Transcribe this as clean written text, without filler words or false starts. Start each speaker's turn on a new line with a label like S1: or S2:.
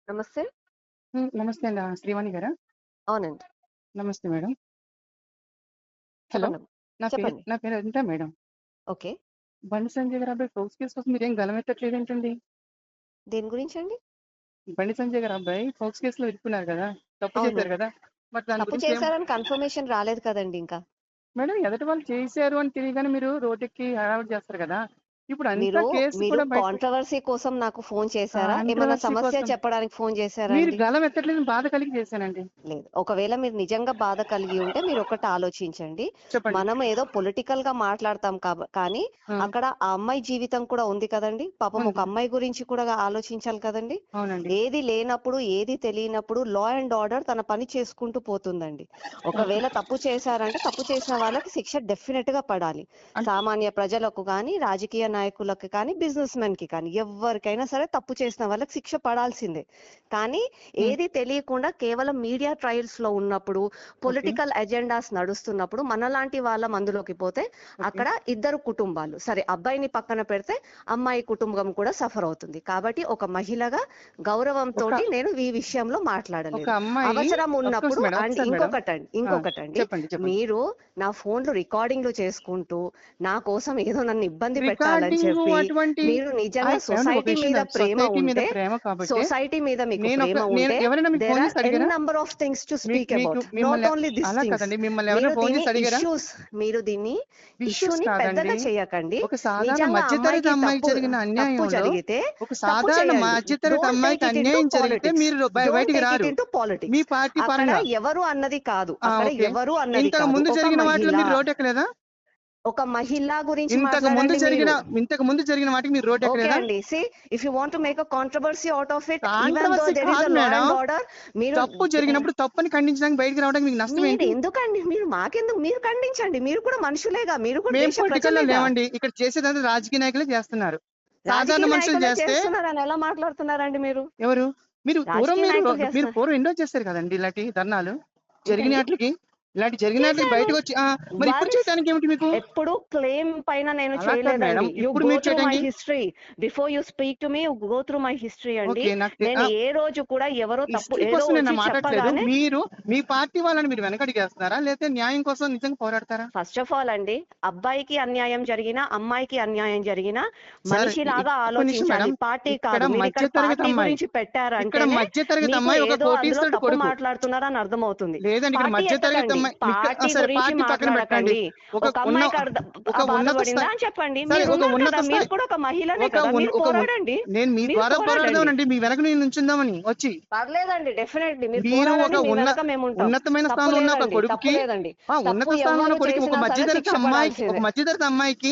S1: నమస్తే.
S2: నమస్తే అండి. శ్రీవాణి గారా?
S1: అవునండి.
S2: నమస్తే మేడం. హలో!
S1: చెప్పండమ్మా.
S2: నా
S1: చెప్పండి.
S2: పేరు అనిత మేడం.
S1: ఓకే.
S2: బండి సంజయ్ గారి అబ్బాయి ఫోక్స్ కేసు కోసం మీరేం గళమెత్తట్లేదేంటండి?
S1: దేని గురించండి?
S2: బండి సంజయ్ గారి అబ్బాయి ఫోక్స్ కేసులో ఇరుక్కున్నారు గదా! తప్పు
S1: అవును.
S2: చేశారు గదా! మరి దాని
S1: తప్పు
S2: గురించి
S1: చేశారని కన్ఫర్మేషన్ రాలేదు కదండీ ఇంకా.
S2: మేడం ఎదుటి వాళ్ళు చేశారు అని తెలియగానే మీరు రోడ్డెక్కి హడావిడి చేస్తారు గదా! ఇప్పుడు అంతా
S1: మీరు
S2: కేసు
S1: మీరు
S2: కూడా బయటకొచ్చి
S1: కాంట్రోవర్సీ కోసం నాకు ఫోను చేశారా? ఏమన్నా
S2: కాంట్రోవర్సీ
S1: సమస్య
S2: కోసం
S1: చెప్పడానికి ఫోను చేశారా
S2: మీరు
S1: అండి?
S2: గళమెత్తట్లేదని బాధ కలిగి చేశానండి.
S1: లేదు. ఒకవేళ మీరు నిజంగా బాధ కలిగి ఉంటే మీరొకటి ఆలోచించండి.
S2: చెప్పండి.
S1: మనం ఏదో పొలిటికల్‌గా మాట్లాడతాం కానీ
S2: ఆ!
S1: అక్కడ ఆ అమ్మాయి జీవితం కూడా ఉంది కదండీ! పాపం ఒక
S2: ఉంది.
S1: అమ్మాయి గురించి కూడా ఆలోచించాలి కదండీ!
S2: అవునండి.
S1: ఏది లేనప్పుడు, ఏది తెలియనప్పుడు లా అండ్ ఆర్డర్ తన పని చేసుకుంటూ పోతుందండి.
S2: ఓకే.
S1: ఒకవేళ తప్పు చేశారంటే తప్పు చేసిన వాళ్ళకి శిక్ష డెఫినిట్‌గా పడాలి.
S2: అన్
S1: సామాన్య ప్రజలకు గాని, రాజకీయ నాయకులకి కానీ, బిజినెస్ మెన్‌కి కానీ ఎవ్వరికైనా సరే తప్పు చేసిన వాళ్ళకి శిక్ష పడాల్సిందే. కానీ
S2: హ్మ్.
S1: ఏది తెలియకుండా కేవలం మీడియా ట్రయల్స్‌లో ఉన్నప్పుడు,
S2: ఓకే.
S1: పొలిటికల్ ఎజెండాస్ నడుస్తున్నప్పుడు మనలాంటి వాళ్ళం అందులోకి పోతే
S2: ఓకే.
S1: అక్కడ ఇద్దరు కుటుంబాలు సరే అబ్బాయిని పక్కన పెడితే అమ్మాయి కుటుంబం కూడా సఫర్ అవుతుంది. కాబట్టి ఒక మహిళగా
S2: ఒక
S1: గౌరవంతోటి నేను ఈ విషయంలో
S2: ఒక
S1: మాట్లాడలేదు.
S2: అమ్మాయి
S1: అవసరం
S2: అఫ్‌కోర్స్
S1: ఉన్నప్పుడు
S2: మేడం.
S1: అండ్
S2: ఒకసారి మేడం. ఆ! చెప్పండి. చెప్పండి.
S1: మీరు నా ఫోన్‌లో రికార్డింగ్‌లు చేసుకుంటూ, నా కోసం ఏదో నన్ను ఇబ్బంది పెట్టాలని
S2: రికార్డింగు
S1: చెప్పి,
S2: అటువంటి
S1: మీరు నిజంగా
S2: ఏవండీ ఒక
S1: సొసైటీ
S2: విషయం
S1: మీద ప్రేమ
S2: సొసైటీ మీద
S1: ఉంటే
S2: ప్రేమ కాబట్టే
S1: సొసైటీ మీద మీకు ప్రేమ
S2: నేను
S1: ఉంటే
S2: ఎవరైనా మీకు
S1: దేర్
S2: ఫోను
S1: ఆర్
S2: చేసి
S1: ఎన్
S2: అడిగారా?
S1: నంబర్ ఆఫ్ థింగ్స్ టు
S2: మీకు
S1: స్పీక్
S2: మీకు
S1: అబౌట్. నాట్
S2: మిమ్మల్ని
S1: ఓన్లీ థిస్
S2: అలా
S1: థింగ్స్.
S2: కాదండి. మిమ్మల్ని ఎవరైనా ఫోను చేసి అడిగారా?
S1: మీరు దీన్ని
S2: ఇష్యూస్
S1: ఇష్యూని
S2: కాదండి.
S1: పెద్దగా చేయకండి.
S2: ఒక సాధారణ
S1: నిజంగా
S2: మధ్య తరగతి
S1: అమ్మాయికి
S2: అమ్మాయికి
S1: తప్పు
S2: జరిగిన
S1: తప్పు
S2: అన్యాయంలో
S1: జరిగితే
S2: ఒక
S1: తప్పు
S2: సాధారణ
S1: చేయండి.
S2: మధ్య తరగతి
S1: డోంట్
S2: అమ్మాయికి
S1: టేక్ ఇట్ ఇంటూ
S2: అన్యాయం జరిగితే
S1: పాలిటిక్స్.
S2: మీరు
S1: డోంట్
S2: బయటికి
S1: టేక్ ఇట్
S2: రారు.
S1: Into
S2: mu
S1: politics.
S2: పార్టీ
S1: అక్కడ
S2: పరంగా.
S1: ఎవరు అన్నది కాదు.
S2: ఆ!
S1: అక్కడ
S2: ఓకే.
S1: ఎవరు అన్నది
S2: ఇంతకు
S1: కాదు.
S2: ముందు
S1: ఒక
S2: జరిగిన
S1: మహిళ
S2: వాటిలో మీరు రోడ్డెక్కలేదా?
S1: ఒక మహిళ గురించి
S2: ఇంతకు ముందు
S1: మాట్లాడండి
S2: జరిగిన
S1: మీరు.
S2: ఇంతకు ముందు జరిగిన వాటికి మీరు
S1: ఓకే
S2: రోడ్డెక్కలేదా?
S1: అండి. If you want to make a controversy out of it, even though
S2: controversy
S1: there is
S2: కాదు
S1: a law
S2: madam.
S1: And order, మీరు
S2: తప్పు జరిగినప్పుడు తప్పని ఖండించడానికి బయటికి రావడానికి మీకు నష్టం
S1: మీరు
S2: ఏంటి?
S1: ఎందుకండి? మీరు మాకెందుకు? మీరు ఖండించండి. మీరు కూడా మనుషులేగా. మీరు కూడా
S2: మేము
S1: దేశ
S2: పొలిటికల్‌లో
S1: ప్రజలేగా.
S2: లేమండి. ఇక్కడ చేసేదంతా రాజకీయ నాయకులే చేస్తున్నారు. సాధారణ
S1: రాజకీయ
S2: మనుషులు
S1: నాయకులే
S2: చేస్తే
S1: చేస్తున్నారని ఎలా మాట్లాడుతున్నారండి మీరు?
S2: ఎవరు? మీరు పూర్వం
S1: రాజకీయ నాయకులు
S2: మీరు
S1: చేస్తున్నారు.
S2: పూర్వం ఎన్నో చేశారు కదండీ! ఇలాంటి ధర్నాలు.
S1: ఏంటండి?
S2: జరిగిన ఆటిలకి
S1: చేశారు.
S2: బయటకొచ్చి మరి ఇప్పుడు
S1: వన్స్
S2: చేయటానికి ఏమిటి మీకు?
S1: ఎప్పుడు క్లెయిమ్ పైన నేను
S2: అలా కాదు మేడం.
S1: చేయలేదండి. యూ
S2: ఇప్పుడు
S1: గో
S2: మీరు
S1: త్రూ మై
S2: చేయటానికి
S1: history. Before you speak to me, you go through my history అండి.
S2: ఓకే.
S1: నేను ఏ రోజు కూడా ఎవరో తప్పు
S2: హిస్టరీ
S1: ఏదో
S2: కోసం నేను
S1: వచ్చి
S2: మాట్లాడట్లేదు.
S1: చెప్పగానే
S2: మీరు మీ పార్టీ వాళ్ళని మీరు వెనకడుగేస్తున్నారా? లేతే న్యాయం కోసం నిజంగా పోరాడతారా?
S1: ఫస్ట్ ఆఫ్ ఆల్ అండి, అబ్బాయికి అన్యాయం జరిగినా, అమ్మాయికి అన్యాయం జరిగినా
S2: సార్
S1: మనిషిలాగా
S2: ఒక్క నిమిషం మేడం.
S1: ఆలోచించాలి. పార్టీ
S2: ఇక్కడ
S1: కాదు. మీరిక్కడ
S2: మధ్య తరగతి
S1: పార్టీ
S2: అమ్మాయి.
S1: గురించి
S2: ఇక్కడ
S1: పెట్టారంటేనే
S2: మధ్య తరగతి
S1: మీకు
S2: అమ్మాయి ఒక
S1: ఏదో అందులో
S2: కోటీశ్వరుడి
S1: తప్పు
S2: కొడుకు.
S1: మాట్లాడుతున్నారని అర్థమవుతుంది.
S2: లేదండి ఇక్కడ
S1: పార్టీ
S2: మధ్య తరగతి
S1: ఎత్తకండి.
S2: అమ్మాయి
S1: పార్టీ
S2: సరే
S1: గురించి
S2: పార్టీ పక్కన పెట్టండి.
S1: మాట్లాడకండి.
S2: ఒక
S1: ఒక
S2: ఉన్న
S1: అమ్మాయికి
S2: ఒక ఉన్నత
S1: బాధపడిందా
S2: స్థాయి
S1: అని చెప్పండి.
S2: సరే ఒక
S1: మీరున్నారు
S2: ఉన్నత
S1: కదా. మీరు
S2: స్థాయి
S1: కూడా ఒక మహిళనే
S2: ఒక
S1: కదా.
S2: ఉన్
S1: మీరు
S2: ఒక ఉన్
S1: పోరాడండి.
S2: నేను మీ
S1: మీరు
S2: ద్వారా
S1: పోరాడండి.
S2: పోరాడదామనండి. మీ వెనక నేను నుంచుందామని వచ్చి.
S1: పర్లేదండి. డెఫినెట్‌లీ మీరు
S2: మీరు ఒక
S1: పోరాడండి. మీ వెనక మేముంటాం.
S2: ఉన్నతమైన
S1: తప్పు
S2: స్థానంలో ఉన్న ఒక
S1: లేదండి. తప్పు
S2: కొడుకుకి
S1: లేదండి.
S2: ఉన్నత
S1: తప్పు
S2: స్థానంలో ఉన్న
S1: ఎవ్వరు
S2: కొడుకుకి
S1: చేసినా సరే శిక్ష పడాల్సిందే.
S2: ఒక మధ్య తరగతి అమ్మాయికి